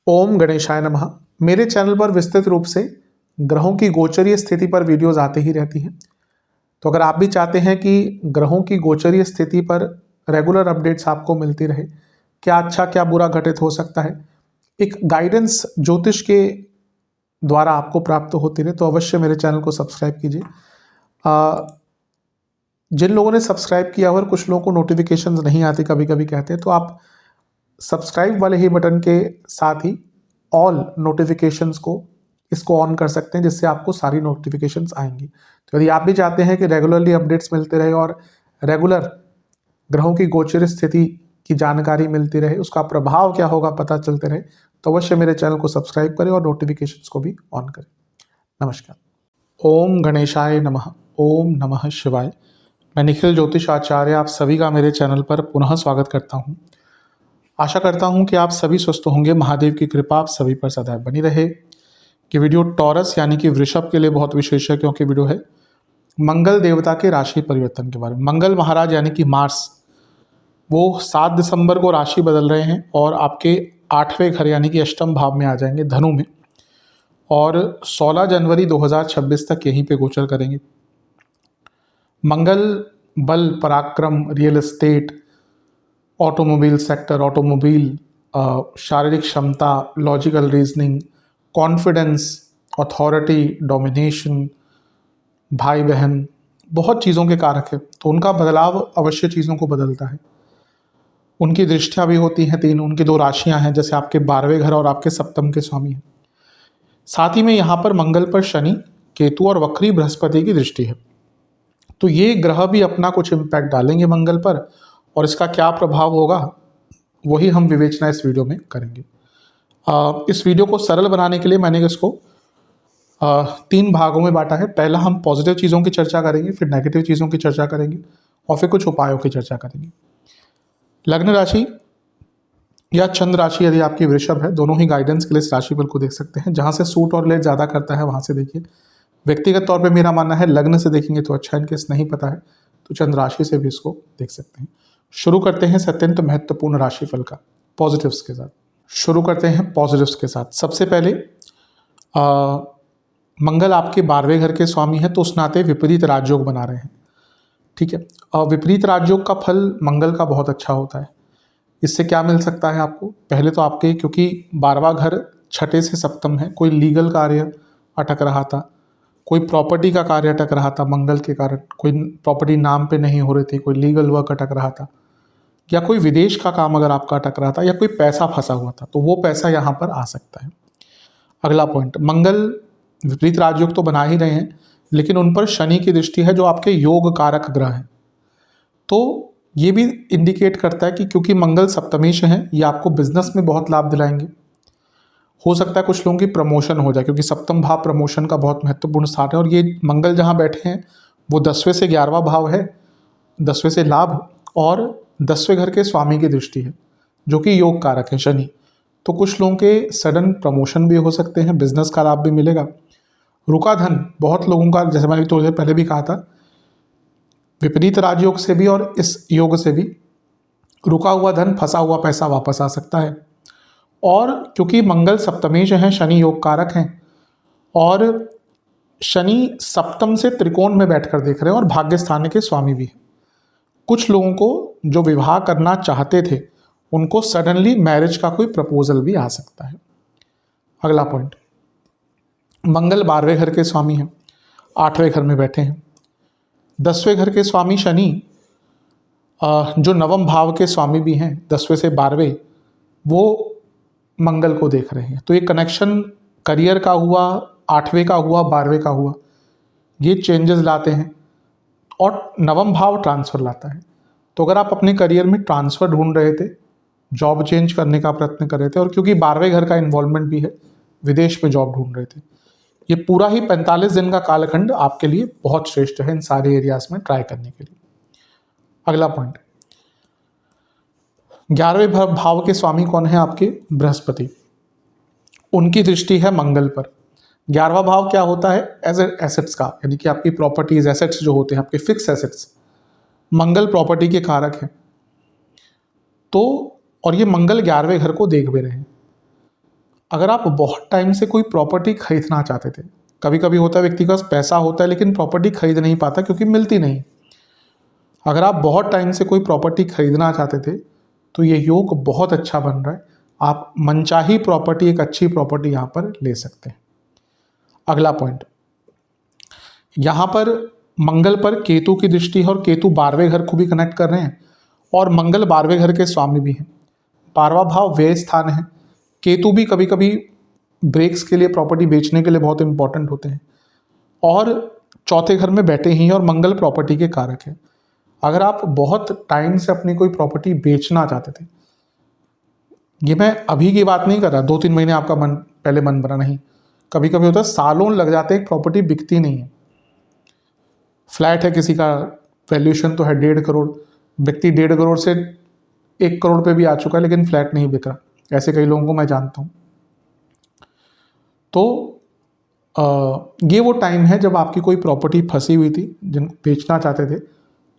ओम गणेशाय नमः। मेरे चैनल पर विस्तृत रूप से ग्रहों की गोचरीय स्थिति पर वीडियोस आते ही रहती हैं। तो अगर आप भी चाहते हैं कि ग्रहों की गोचरीय स्थिति पर रेगुलर अपडेट्स आपको मिलती रहे, क्या अच्छा क्या बुरा घटित हो सकता है, एक गाइडेंस ज्योतिष के द्वारा आपको प्राप्त होती रहे, तो अवश्य मेरे चैनल को सब्सक्राइब कीजिए। जिन लोगों ने सब्सक्राइब किया और कुछ लोगों को नोटिफिकेशंस नहीं आती कभी कभी कहते हैं, तो आप सब्सक्राइब वाले ही बटन के साथ ही ऑल नोटिफिकेशंस को इसको ऑन कर सकते हैं, जिससे आपको सारी नोटिफिकेशंस आएंगी। तो यदि आप भी चाहते हैं कि रेगुलरली अपडेट्स मिलते रहे और रेगुलर ग्रहों की गोचर स्थिति की जानकारी मिलती रहे, उसका प्रभाव क्या होगा पता चलते रहे, तो अवश्य मेरे चैनल को सब्सक्राइब करें और नोटिफिकेशंस को भी ऑन करें। नमस्कार। ओम गणेशाय नमः। ओम नमः शिवाय। मैं निखिल ज्योतिष आचार्य आप सभी का मेरे चैनल पर पुनः स्वागत करता हूं। आशा करता हूं कि आप सभी स्वस्थ होंगे। महादेव की कृपा आप सभी पर सदैव बनी रहे। ये वीडियो टॉरस यानी कि वृषभ के लिए बहुत विशेष है, क्योंकि वीडियो है मंगल देवता के राशि परिवर्तन के बारे में। मंगल महाराज यानी कि मार्स, वो 7 दिसंबर को राशि बदल रहे हैं और आपके 8वें घर यानी कि अष्टम भाव में आ जाएंगे, धनु में, और 16 जनवरी 2026 तक यहीं पे गोचर करेंगे। मंगल बल, पराक्रम, real estate, automobile sector, automobile, शारीरिक क्षमता, logical reasoning, confidence, authority, domination, भाई बहन, बहुत चीज़ों के कारक है। तो उनका बदलाव अवश्य चीज़ों को बदलता है। उनकी दृष्टियाँ भी होती हैं 3, उनकी 2 राशियाँ हैं, जैसे आपके 12वें घर और आपके सप्तम के स्वामी हैं। साथ ही में यहाँ पर मंगल पर शनि, केतु और वक्री बृहस्पति की दृष्टि है। तो ये ग्रह भी अपना कुछ इम्पैक्ट डालेंगे मंगल पर, और इसका क्या प्रभाव होगा वही हम विवेचना इस वीडियो में करेंगे। इस वीडियो को सरल बनाने के लिए मैंने इसको 3 भागों में बांटा है। पहला हम पॉजिटिव चीज़ों की चर्चा करेंगे, फिर नेगेटिव चीज़ों की चर्चा करेंगे, और फिर कुछ उपायों की चर्चा करेंगे। लग्न राशि या चंद्र राशि यदि आपकी वृषभ है, दोनों ही गाइडेंस के लिए इस राशिफल को देख सकते हैं। जहाँ से सूट और लेट ज़्यादा करता है वहाँ से देखिए। व्यक्तिगत तौर पे मेरा मानना है लग्न से देखेंगे तो अच्छा, इनकेस नहीं पता है तो चंद्र राशि से भी इसको देख सकते हैं। शुरू करते हैं अत्यंत महत्वपूर्ण राशिफल का पॉजिटिव्स के साथ। शुरू करते हैं पॉजिटिव्स के साथ। सबसे पहले मंगल आपके 12वें घर के स्वामी हैं, तो उस नाते विपरीत राजयोग बना रहे हैं। ठीक है। विपरीत राजयोग का फल मंगल का बहुत अच्छा होता है। इससे क्या मिल सकता है आपको? पहले तो आपके, क्योंकि 12वां घर छठे से सप्तम है, कोई लीगल कार्य अटक रहा था, कोई प्रॉपर्टी का कार्य अटक रहा था मंगल के कारण, कोई प्रॉपर्टी नाम पे नहीं हो रही थी, कोई लीगल वर्क अटक रहा था, या कोई विदेश का काम अगर आपका अटक रहा था, या कोई पैसा फंसा हुआ था, तो वो पैसा यहाँ पर आ सकता है। अगला पॉइंट, मंगल विपरीत राजयोग तो बना ही रहे हैं, लेकिन उन पर शनि की दृष्टि है, जो आपके योग कारक ग्रह हैं। तो ये भी इंडिकेट करता है कि क्योंकि मंगल सप्तमेश हैं, ये आपको बिजनेस में बहुत लाभ दिलाएंगे। हो सकता है कुछ लोगों की प्रमोशन हो जाए, क्योंकि सप्तम भाव प्रमोशन का बहुत महत्वपूर्ण स्थान है, और ये मंगल जहाँ बैठे हैं वो 10वें से 11वां भाव है, 10वें से लाभ, और 10वें घर के स्वामी की दृष्टि है, जो कि योग कारक है शनि। तो कुछ लोगों के सडन प्रमोशन भी हो सकते हैं, बिजनेस का लाभ भी मिलेगा। रुका धन बहुत लोगों का, जैसे मैंने थोड़ी देर पहले भी कहा था, विपरीत राजयोग से भी और इस योग से भी रुका हुआ धन, फंसा हुआ पैसा वापस आ सकता है। और क्योंकि मंगल सप्तमेश हैं, शनि योग कारक हैं, और शनि सप्तम से त्रिकोण में बैठकर देख रहे हैं, और भाग्य स्थान के स्वामी भी हैं। कुछ लोगों को जो विवाह करना चाहते थे, उनको सडनली मैरिज का कोई प्रपोजल भी आ सकता है। अगला पॉइंट, मंगल 12वें घर के स्वामी हैं, 8वें घर में बैठे हैं। 10वें घर के स्वामी शनि, जो नवम भाव के स्वामी भी हैं, 10वें से 12वें, वो मंगल को देख रहे हैं। तो ये कनेक्शन करियर का हुआ, 8वें का हुआ, 12वें का हुआ, ये चेंजेस लाते हैं, और नवम भाव ट्रांसफ़र लाता है। तो अगर आप अपने करियर में ट्रांसफ़र ढूंढ रहे थे, जॉब चेंज करने का प्रयत्न कर रहे थे, और क्योंकि 12वें घर का इन्वॉल्वमेंट भी है, विदेश में जॉब ढूंढ रहे थे, ये पूरा ही 45 दिन का कालखंड आपके लिए बहुत श्रेष्ठ है इन सारे एरियाज में ट्राई करने के लिए। अगला पॉइंट, 11वें भाव के स्वामी कौन है? आपके बृहस्पति। उनकी दृष्टि है मंगल पर। 11वां भाव क्या होता है? एसेट्स का, यानी कि आपकी प्रॉपर्टीज, एसेट्स जो होते हैं आपके फिक्स एसेट्स, मंगल प्रॉपर्टी के कारक हैं। तो और ये मंगल 11वें घर को देख भी रहे हैं। अगर आप बहुत टाइम से कोई प्रॉपर्टी खरीदना चाहते थे, कभी कभी होता है व्यक्ति के पास पैसा होता है लेकिन प्रॉपर्टी खरीद नहीं पाता क्योंकि मिलती नहीं। अगर आप बहुत टाइम से कोई प्रॉपर्टी खरीदना चाहते थे तो ये योग बहुत अच्छा बन रहा है, आप मनचाही प्रॉपर्टी, एक अच्छी प्रॉपर्टी यहाँ पर ले सकते हैं। अगला पॉइंट, यहाँ पर मंगल पर केतु की दृष्टि है और केतु 12वें घर को भी कनेक्ट कर रहे हैं और मंगल 12वें घर के स्वामी भी हैं। 12वां भाव व्यय स्थान है। केतु भी कभी कभी ब्रेक्स के लिए, प्रॉपर्टी बेचने के लिए बहुत इंपॉर्टेंट होते हैं और चौथे घर में बैठे ही हैं और मंगल प्रॉपर्टी के कारक है। अगर आप बहुत टाइम से अपनी कोई प्रॉपर्टी बेचना चाहते थे, ये मैं अभी की बात नहीं कर रहा 2-3 महीने आपका पहले मन बना, नहीं, कभी कभी होता है सालों लग जाते हैं, एक प्रॉपर्टी बिकती नहीं है। फ्लैट है किसी का, वैल्यूएशन तो है 1.5 करोड़, व्यक्ति 1.5 करोड़ से 1 करोड़ पे भी आ चुका है लेकिन फ्लैट नहीं बिक रहा, ऐसे कई लोगों को मैं जानता हूँ। तो ये वो टाइम है जब आपकी कोई प्रॉपर्टी फंसी हुई थी, जिन बेचना चाहते थे,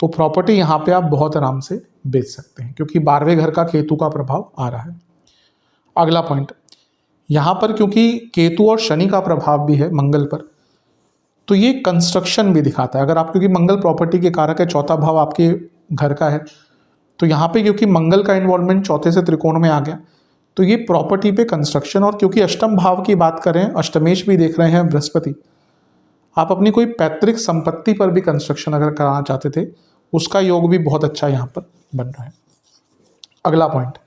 तो प्रॉपर्टी यहाँ पे आप बहुत आराम से बेच सकते हैं क्योंकि 12वें घर का केतु का प्रभाव आ रहा है। अगला पॉइंट, यहाँ पर क्योंकि केतु और शनि का प्रभाव भी है मंगल पर, तो ये कंस्ट्रक्शन भी दिखाता है। अगर आप, क्योंकि मंगल प्रॉपर्टी के कारक है, चौथा भाव आपके घर का है, तो यहाँ पे क्योंकि मंगल का इन्वॉल्वमेंट चौथे से त्रिकोण में आ गया, तो ये प्रॉपर्टी पे कंस्ट्रक्शन, और क्योंकि अष्टम भाव की बात करें, अष्टमेश भी देख रहे हैं बृहस्पति, आप अपनी कोई पैतृक संपत्ति पर भी कंस्ट्रक्शन अगर कराना चाहते थे, उसका योग भी बहुत अच्छा यहाँ पर बन रहा है। अगला पॉइंट,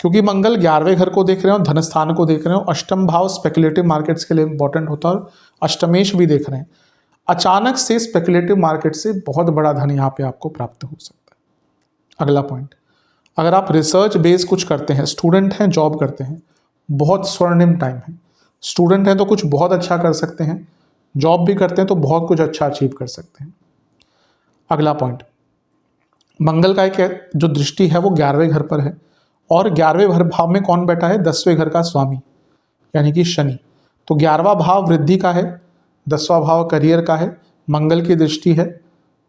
क्योंकि मंगल 11वें घर को देख रहे हैं और धन स्थान को देख रहे हैं, अष्टम भाव स्पेकुलेटिव मार्केट्स के लिए इंपॉर्टेंट होता है और अष्टमेश भी देख रहे हैं, अचानक से स्पेकुलेटिव मार्केट से बहुत बड़ा धन यहाँ पे आपको प्राप्त हो सकता है। अगला पॉइंट, अगर आप रिसर्च बेस कुछ करते हैं, स्टूडेंट हैं, जॉब करते हैं, बहुत स्वर्णिम टाइम है। स्टूडेंट हैं तो कुछ बहुत अच्छा कर सकते हैं, जॉब भी करते हैं तो बहुत कुछ अच्छा अचीव कर सकते हैं। अगला पॉइंट, मंगल का एक जो दृष्टि है वो 11वें घर पर है और 11वें घर भाव में कौन बैठा है? 10वें घर का स्वामी यानी कि शनि। तो 11वां भाव वृद्धि का है, 10वां भाव करियर का है, मंगल की दृष्टि है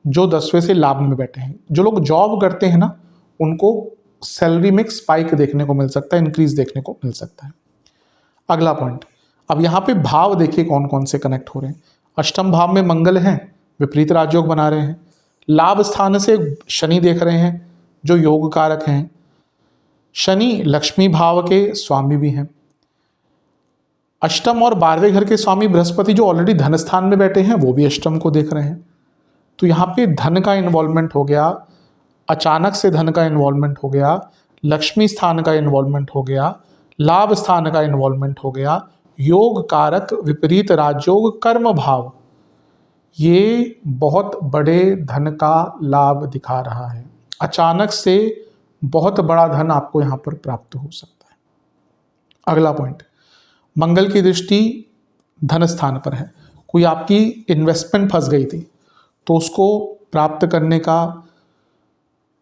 जो 10वें से लाभ में बैठे हैं। जो लोग जॉब करते हैं ना, उनको सैलरी में स्पाइक देखने को मिल सकता है, इंक्रीज देखने को मिल सकता है। अगला पॉइंट, अब यहाँ पे भाव देखिए कौन कौन से कनेक्ट हो रहे हैं। अष्टम भाव में मंगल हैं, विपरीत राजयोग बना रहे हैं। लाभ स्थान से शनि देख रहे हैं जो योग कारक हैं। शनि लक्ष्मी भाव के स्वामी भी हैं। अष्टम और 12वें घर के स्वामी बृहस्पति जो ऑलरेडी धन स्थान में बैठे हैं वो भी अष्टम को देख रहे हैं। तो यहाँ पे धन का इन्वॉल्वमेंट हो गया, अचानक से धन का इन्वॉल्वमेंट हो गया, लक्ष्मी स्थान का इन्वॉल्वमेंट हो गया, लाभ स्थान का इन्वॉल्वमेंट हो गया, योग कारक विपरीत राजयोग कर्म भाव, ये बहुत बड़े धन का लाभ दिखा रहा है। अचानक से बहुत बड़ा धन आपको यहाँ पर प्राप्त हो सकता है। अगला पॉइंट, मंगल की दृष्टि धन स्थान पर है। कोई आपकी इन्वेस्टमेंट फंस गई थी तो उसको प्राप्त करने का,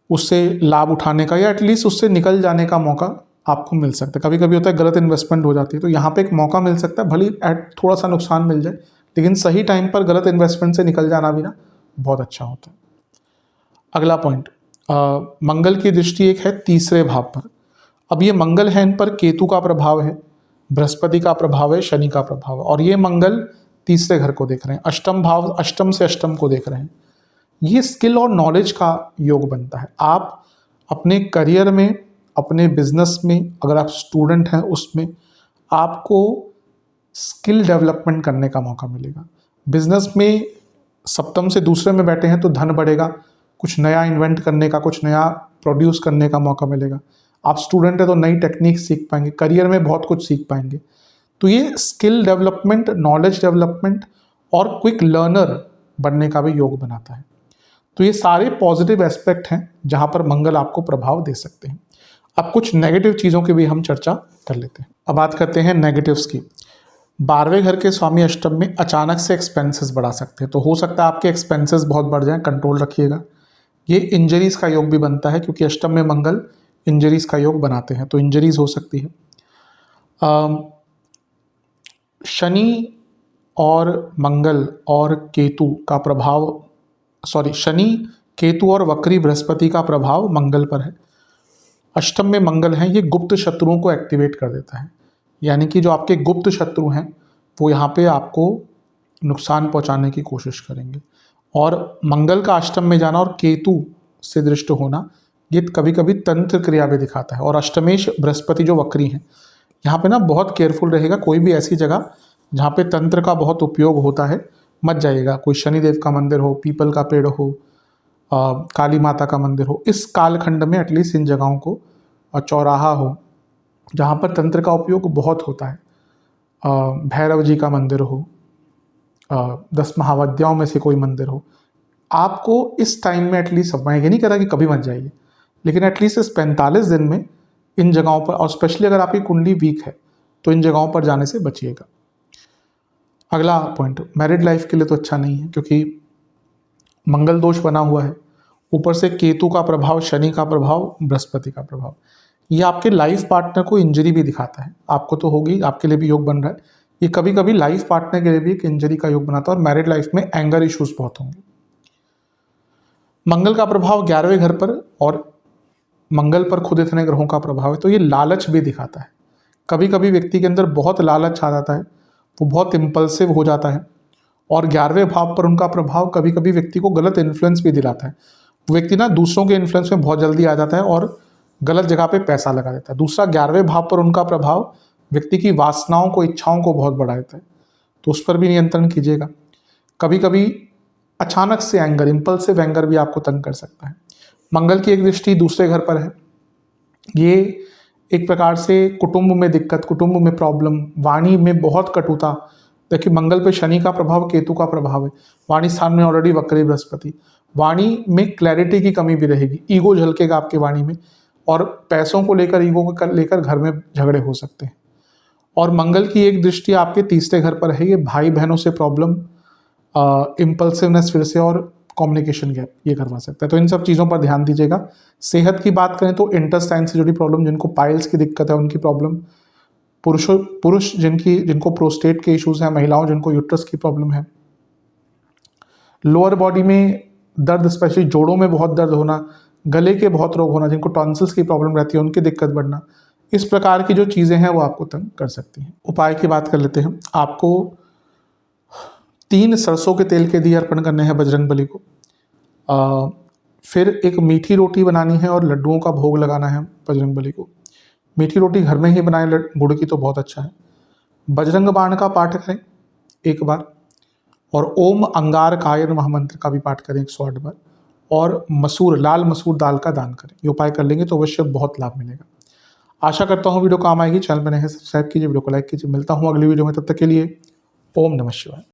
उससे लाभ उठाने का या एटलीस्ट उससे निकल जाने का मौका आपको मिल सकता है। कभी कभी होता है गलत इन्वेस्टमेंट हो जाती है, तो यहाँ पे एक मौका मिल सकता है, भले थोड़ा सा नुकसान मिल जाए, लेकिन सही टाइम पर गलत इन्वेस्टमेंट से निकल जाना भी ना बहुत अच्छा होता है। अगला पॉइंट, मंगल की दृष्टि एक है 3रे भाव पर। अब ये मंगल है, इन पर केतु का प्रभाव है, बृहस्पति का प्रभाव है, शनि का प्रभाव है, और ये मंगल 3रे घर को देख रहे हैं। अष्टम भाव, अष्टम से अष्टम को देख रहे हैं। ये स्किल और नॉलेज का योग बनता है। आप अपने करियर में, अपने बिजनेस में, अगर आप स्टूडेंट हैं उसमें आपको स्किल डेवलपमेंट करने का मौका मिलेगा। बिजनेस में सप्तम से दूसरे में बैठे हैं तो धन बढ़ेगा, कुछ नया इन्वेंट करने का, कुछ नया प्रोड्यूस करने का मौका मिलेगा। आप स्टूडेंट हैं तो नई टेक्निक सीख पाएंगे, करियर में बहुत कुछ सीख पाएंगे। तो ये स्किल डेवलपमेंट, नॉलेज डेवलपमेंट और क्विक लर्नर बनने का भी योग बनाता है। तो ये सारे पॉजिटिव एस्पेक्ट हैं जहाँ पर मंगल आपको प्रभाव दे सकते हैं। अब कुछ नेगेटिव चीज़ों की भी हम चर्चा कर लेते हैं। अब बात करते हैं नेगेटिव्स की। 12वें घर के स्वामी अष्टम में अचानक से एक्सपेंसेस बढ़ा सकते हैं, तो हो सकता है आपके एक्सपेंसेस बहुत बढ़ जाएं, कंट्रोल रखिएगा। ये इंजरीज का योग भी बनता है क्योंकि अष्टम में मंगल इंजरीज का योग बनाते हैं, तो इंजरीज हो सकती है। शनि और मंगल और केतु का प्रभाव, शनि, केतु और वक्री बृहस्पति का प्रभाव मंगल पर है। अष्टम में मंगल हैं, ये गुप्त शत्रुओं को एक्टिवेट कर देता है, यानी कि जो आपके गुप्त शत्रु हैं वो यहाँ पे आपको नुकसान पहुँचाने की कोशिश करेंगे। और मंगल का अष्टम में जाना और केतु से दृष्ट होना ये कभी कभी तंत्र क्रिया भी दिखाता है। और अष्टमेश बृहस्पति जो वक्री हैं, यहाँ पे ना बहुत केयरफुल रहेगा, कोई भी ऐसी जगह जहाँ पे तंत्र का बहुत उपयोग होता है मत जाइएगा। कोई शनिदेव का मंदिर हो, पीपल का पेड़ हो, काली माता का मंदिर हो, इस कालखंड में एटलीस्ट इन जगहों को, चौराहा हो जहाँ पर तंत्र का उपयोग बहुत होता है, भैरव जी का मंदिर हो, 10 महाविद्याओं में से कोई मंदिर हो, आपको इस टाइम में एटलीस्ट, मैं ये नहीं कह रहा कि कभी मत जाइए, लेकिन एटलीस्ट इस 45 दिन में इन जगहों पर, और स्पेशली अगर आपकी कुंडली वीक है तो इन जगहों पर जाने से बचिएगा। अगला पॉइंट, मैरिड लाइफ के लिए तो अच्छा नहीं है, क्योंकि मंगल दोष बना हुआ है, ऊपर से केतु का प्रभाव, शनि का प्रभाव, बृहस्पति का प्रभाव, ये आपके लाइफ पार्टनर को इंजरी भी दिखाता है। आपको तो होगी, आपके लिए भी योग बन रहा है, ये कभी कभी लाइफ पार्टनर के लिए भी एक इंजरी का योग बनाता है, और मैरिड लाइफ में एंगर इश्यूज बहुत होंगे। मंगल का प्रभाव 11वें घर पर, और मंगल पर खुद इतने ग्रहों का प्रभाव है तो ये लालच भी दिखाता है। कभी कभी व्यक्ति के अंदर बहुत लालच आ जाता है, वो बहुत इम्पल्सिव हो जाता है, और 11वें भाव पर उनका प्रभाव कभी कभी व्यक्ति को गलत इन्फ्लुएंस भी दिलाता है। वो व्यक्ति ना दूसरों के इन्फ्लुएंस में बहुत जल्दी आ जाता है और गलत जगह पे पैसा लगा देता है। दूसरा, 11वें भाव पर उनका प्रभाव व्यक्ति की वासनाओं को, इच्छाओं को बहुत बढ़ा देता है, तो उस पर भी नियंत्रण कीजिएगा। कभी कभी अचानक से एंगर, इम्पल्सिव एंगर भी आपको तंग कर सकता है। मंगल की एक दृष्टि दूसरे घर पर है, ये एक प्रकार से कुटुंब में दिक्कत, कुटुंब में प्रॉब्लम, वाणी में बहुत कटुता। देखिए, मंगल पे शनि का प्रभाव, केतु का प्रभाव है, वाणी स्थान में ऑलरेडी वक्री बृहस्पति, वाणी में क्लैरिटी की कमी भी रहेगी, ईगो झलकेगा आपके वाणी में, और पैसों को लेकर, ईगो को लेकर घर में झगड़े हो सकते हैं। और मंगल की एक दृष्टि आपके तीसरे घर पर है, ये भाई बहनों से प्रॉब्लम, इम्पल्सिवनेस फिर से, और कम्युनिकेशन गैप ये करवा सकता है। तो इन सब चीज़ों पर ध्यान दीजिएगा। सेहत की बात करें तो इंटेस्टाइन से जुड़ी प्रॉब्लम, जिनको पाइल्स की दिक्कत है उनकी प्रॉब्लम, पुरुष जिनको प्रोस्टेट के इश्यूज हैं, महिलाओं जिनको यूट्रस की प्रॉब्लम है, लोअर बॉडी में दर्द, स्पेशली जोड़ों में बहुत दर्द होना, गले के बहुत रोग होना, जिनको टॉन्सिल्स की प्रॉब्लम रहती है उनकी दिक्कत बढ़ना, इस प्रकार की जो चीज़ें हैं वो आपको तंग कर सकती हैं। उपाय की बात कर लेते हैं। आपको 3 सरसों के तेल के दिए अर्पण करने हैं बजरंगबली को। फिर एक मीठी रोटी बनानी है और लड्डुओं का भोग लगाना है बजरंगबली को। मीठी रोटी घर में ही बनाएं, गुड़ की तो बहुत अच्छा है। बजरंग बाण का पाठ करें एक बार, और ओम अंगारकाय नमः मंत्र का भी पाठ करें 108 बार, और मसूर, लाल मसूर दाल का दान करें। ये उपाय कर लेंगे तो अवश्य बहुत लाभ मिलेगा। आशा करता हूँ वीडियो काम आएगी। चैनल पर नए हैं सब्सक्राइब कीजिए, वीडियो को लाइक कीजिए। मिलता हूँ अगली वीडियो में, तब तक के लिए ओम नमः शिवाय।